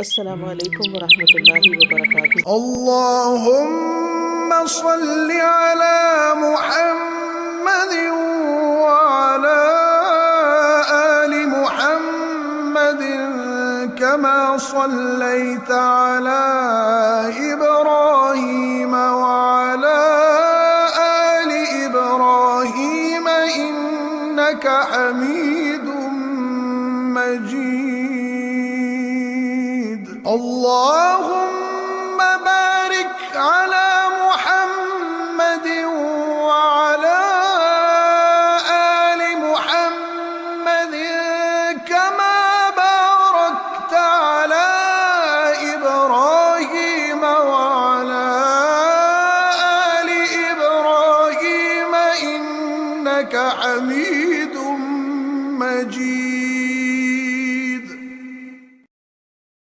السلام عليكم ورحمة الله وبركاته. اللهم صل على محمد وعلى آل محمد كما صليت على إبراهيم وعلى آل إبراهيم إنك حميد مجيد. اللهم